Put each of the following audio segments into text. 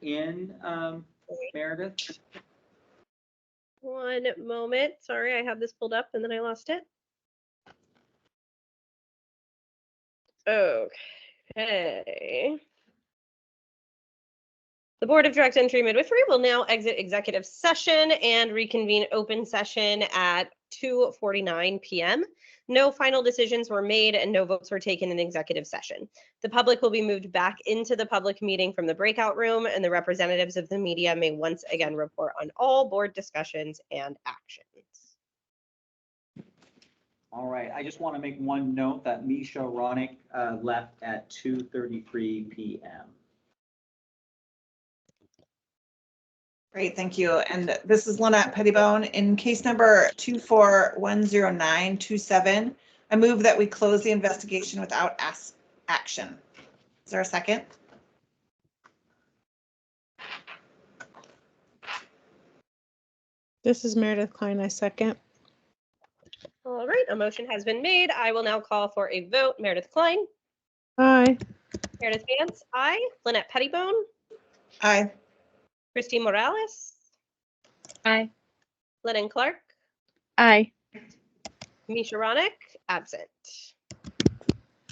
in, Meredith? One moment. Sorry, I had this pulled up and then I lost it. Okay. The Board of Direct Entry Midwifery will now exit executive session and reconvene open session at 2:49 p.m. No final decisions were made and no votes were taken in executive session. The public will be moved back into the public meeting from the breakout room, and the representatives of the media may once again report on all board discussions and actions. All right, I just want to make one note that Misha Ronick left at 2:33 p.m. Great, thank you. And this is Lynette Pettibone. In case number 2410927, I move that we close the investigation without action. Is there a second? This is Meredith Klein. I second. All right, a motion has been made. I will now call for a vote. Meredith Klein. Aye. Meredith Vance, aye. Lynette Pettibone. Aye. Christine Morales. Aye. Lennon Clark. Aye. Misha Ronick, absent.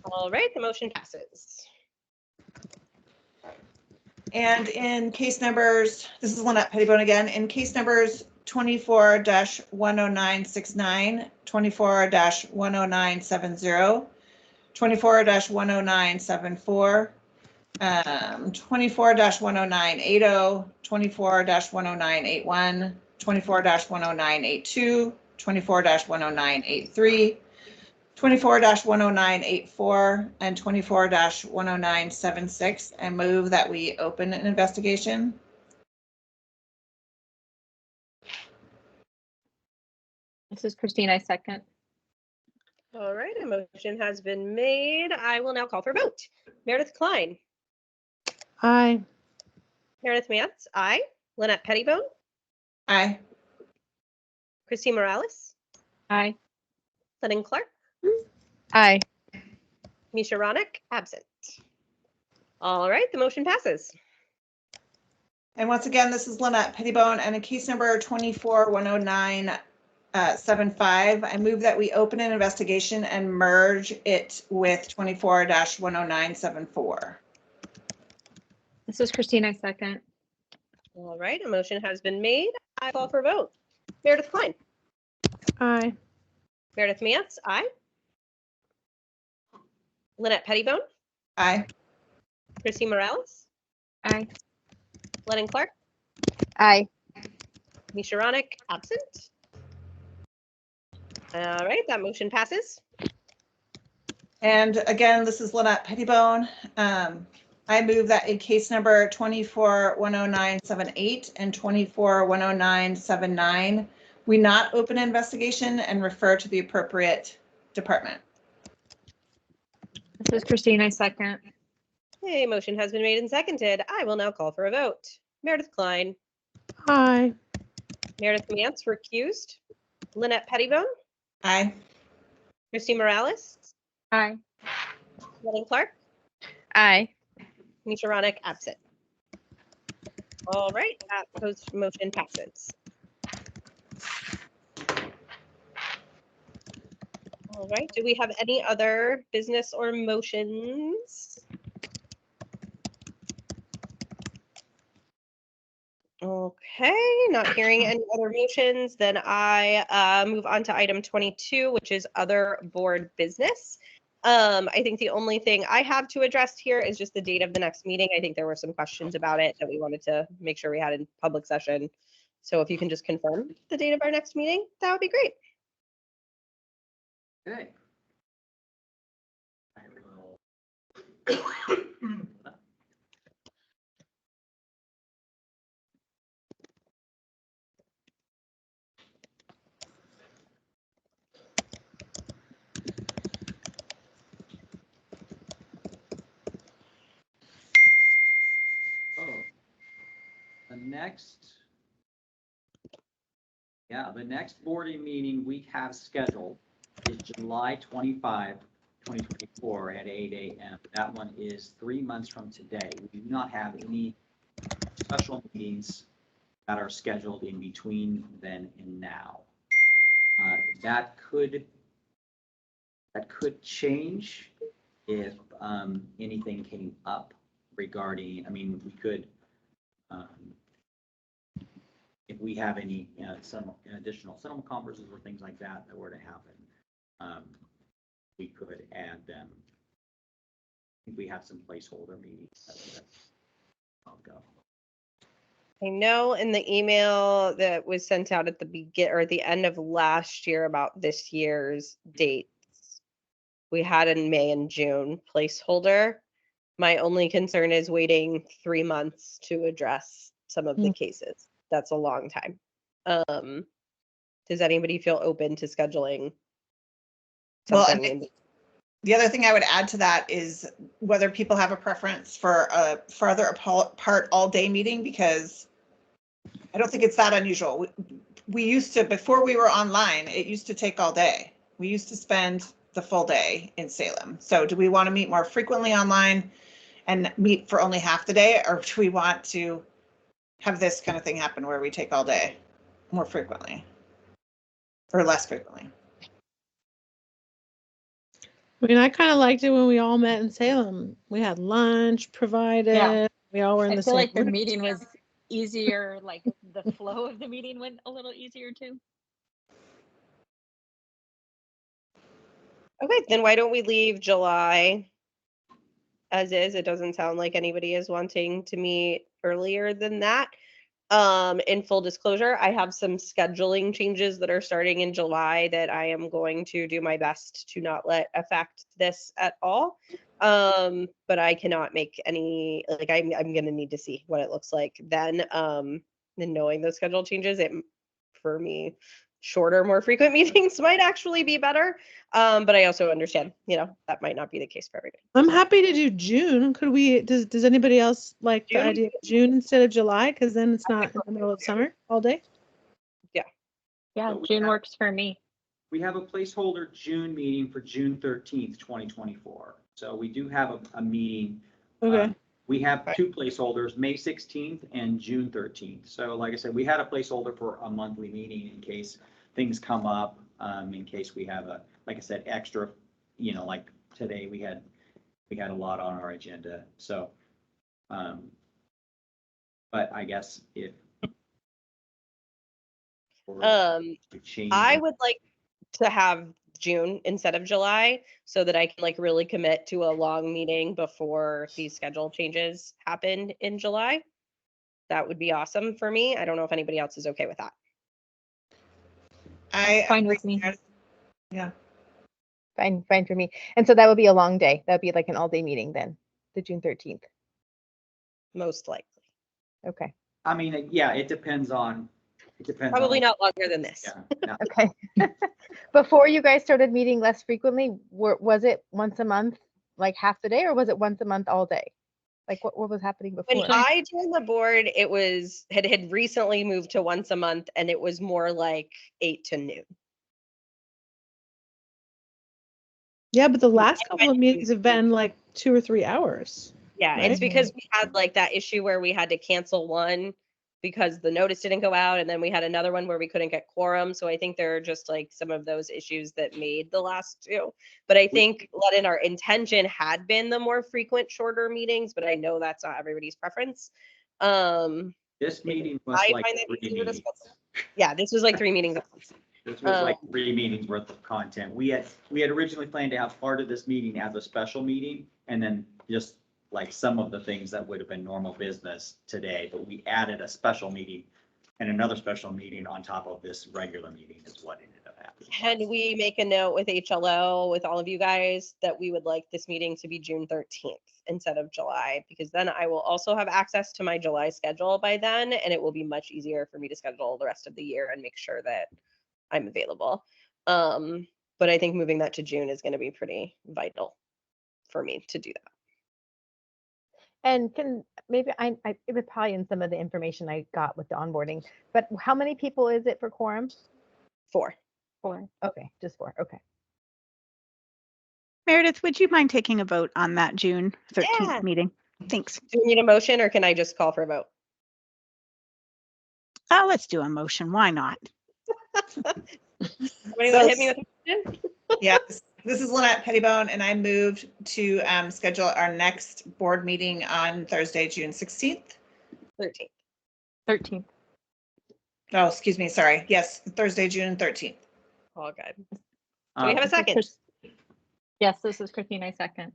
All right, the motion passes. And in case numbers, this is Lynette Pettibone again, in case numbers 24-10969, 24-10970, 24-10974, 24-10980, 24-10981, 24-10982, 24-10983, 24-10984, and 24-10976, and move that we open an investigation. This is Christine. I second. All right, a motion has been made. I will now call for a vote. Meredith Klein. Aye. Meredith Vance, aye. Lynette Pettibone. Aye. Christine Morales. Aye. Lennon Clark. Aye. Misha Ronick, absent. All right, the motion passes. And once again, this is Lynette Pettibone, and in case number 24-10975, I move that we open an investigation and merge it with 24-10974. This is Christine. I second. All right, a motion has been made. I call for a vote. Meredith Klein. Aye. Meredith Vance, aye. Lynette Pettibone. Aye. Christine Morales. Aye. Lennon Clark. Aye. Misha Ronick, absent. All right, that motion passes. And again, this is Lynette Pettibone. I move that in case number 24-10978 and 24-10979, we not open an investigation and refer to the appropriate department. This is Christine. I second. A motion has been made and seconded. I will now call for a vote. Meredith Klein. Aye. Meredith Vance, recused. Lynette Pettibone. Aye. Christine Morales. Aye. Lennon Clark. Aye. Misha Ronick, absent. All right, that motion passes. All right, do we have any other business or motions? Okay, not hearing any other motions, then I move on to item 22, which is other board business. I think the only thing I have to address here is just the date of the next meeting. I think there were some questions about it that we wanted to make sure we had in public session. So if you can just confirm the date of our next meeting, that would be great. Okay. I will. The next board meeting we have scheduled is July 25, 2024 at 8 a.m. That one is 3 months from today. We do not have any special meetings that are scheduled in between then and now. That could change if anything came up regarding, I mean, we could, if we have any some additional settlement conferences or things like that that were to happen, we could add them. I think we have some placeholder meetings. I'll go. I know in the email that was sent out at the or at the end of last year about this year's dates, we had in May and June placeholder. My only concern is waiting 3 months to address some of the cases. That's a long time. Does anybody feel open to scheduling Well, something? and the other thing I would add to that is whether people have a preference for a farther apart all-day meeting, because I don't think it's that unusual. We used to, before we were online, it used to take all day. We used to spend the full day in Salem. So do we want to meet more frequently online and meet for only half the day, or do we want to have this kind of thing happen where we take all day more frequently or less frequently? I mean, I kind of liked it when we all met in Salem. We had lunch provided. Yeah. We all were in I the feel same like the room. meeting was easier, like the flow of the meeting went a little easier too. Okay, then why don't we leave July as is? It doesn't sound like anybody is wanting to meet earlier than that. In full disclosure, I have some scheduling changes that are starting in July that I am going to do my best to not let affect this at all. But I cannot make any, like, I'm going to need to see what it looks like then. And knowing those schedule changes, for me, shorter, more frequent meetings might actually be better. But I also understand, that might not be the case for everybody. I'm happy to do June. Could we, does anybody else like the June? idea of June instead of July? Because then it's not in the middle of summer all day. Yeah, So we June have- works for me. We have a placeholder June meeting for June 13th, 2024. So we do have a meeting. Okay. We have two placeholders, May 16th and June 13th. So like I said, we had a placeholder for a monthly meeting in case things come up, in case we have like I said, extra, like today we had a lot on our agenda. So, but I guess if I would like to have June instead of July so that I can really commit to a long meeting before these schedule changes happen in July. That would be awesome for me. I don't know if anybody else is okay with that. Fine with me. Yeah. Fine for me. And so that would be a long day. That would be like an all-day meeting then, the June 13th. Most likely. Okay. I mean, yeah, it depends on. Probably not longer than this. Yeah. Okay. Before you guys started meeting less frequently, was it once a month, like half the day, or was it once a month all day? Like what was happening before? When I joined the board, it was had recently moved to once a month, and it was more like 8 to noon. Yeah, but the last couple of meetings have been like 2 or 3 hours. Yeah, Right? it's because we had that issue where we had to cancel one because the notice didn't go out, and then we had another one where we couldn't get quorum. So I think there are just some of those issues that made the last two. But I think our intention had been the more frequent, shorter meetings, but I know that's not everybody's preference. This meeting was I like find that 3 easier to meetings. schedule. Yeah, this was like 3 meetings at once. This was like 3 meetings worth of content. We had originally planned to have part of this meeting as a special meeting, and then just like some of the things that would have been normal business today, but we added a special meeting and another special meeting on top of this regular meeting is what ended up happening. Can we make a note with HLO, with all of you guys, that we would like this meeting to be June 13th instead of July? Because then I will also have access to my July schedule by then, and it will be much easier for me to schedule the rest of the year and make sure that I'm available. But I think moving that to June is going to be pretty vital for me to do that. And can maybe it was probably in some of the information I got with the onboarding, but how many people is it for quorum? 4. 4. Okay, just 4. Okay. Meredith, would you mind taking a vote on that June 13th Yeah. meeting? Thanks. Do we need a motion, or can I just call for a vote? Let's do a motion. Why not? Somebody want to hit me with a question? Yes, this is Lynette Pettibone, and I moved to schedule our next board meeting on Thursday, June 16th. 13. 13th. Oh, excuse me, sorry. Yes, Thursday, June 13th. All good. Do we have a second? Yes, this is Christine. I second.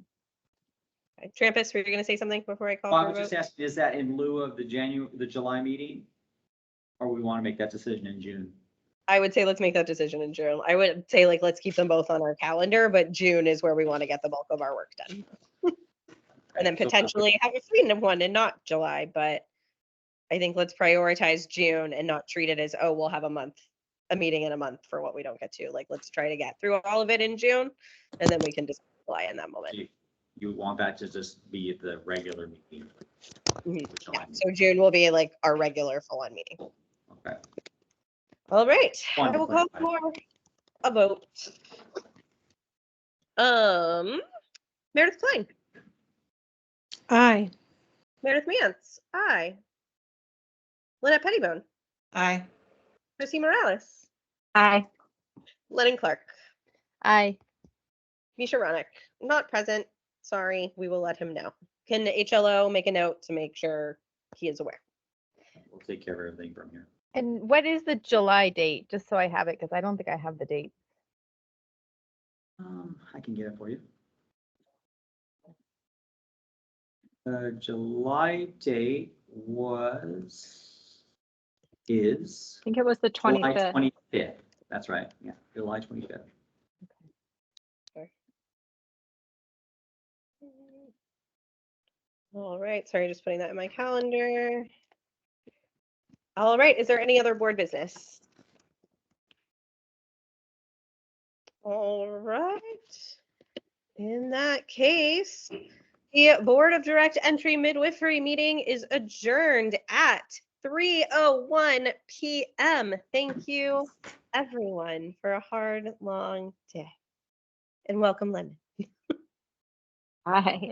Okay. Trampus, were you going to say something before I call I for a was just vote? asking, is that in lieu of the July meeting? Or we want to make that decision in June? I would say let's make that decision in June. I would say like let's keep them both on our calendar, but June is where we want to get the bulk of our work done. And then So- potentially have a screen one and not July, but I think let's prioritize June and not treat it as, oh, we'll have a meeting in a month for what we don't get to. Like, let's try to get through all of it in June, and then we can just July in that moment. You want that to just be the regular meeting? Mhm. the July Yeah, meeting. so June will be like our regular full-on meeting. Okay. All right, I Wanted to will call clarify. for a vote. Meredith Klein, Aye. Meredith Mance, aye. Lynette Pettibone, Aye. Chrissy Morales, Aye. Lennon Clark, Aye. Misha Ronick, not present. Sorry, we will let him know. Can HLO make a note to make sure he is aware? We'll take care of everything from here. And what is the July date? Just so I have it, because I don't think I have the date. I can get it for you. The July date is I think it was the July 25th. 25th. That's right. Yeah, July 25th. All right, sorry, just putting that in my calendar. All right, is there any other board business? All right. In that case, the Board of Direct Entry Midwifery meeting is adjourned at 3:01 p.m. Thank you, everyone, for a hard, long day. And welcome, Lynn. Bye.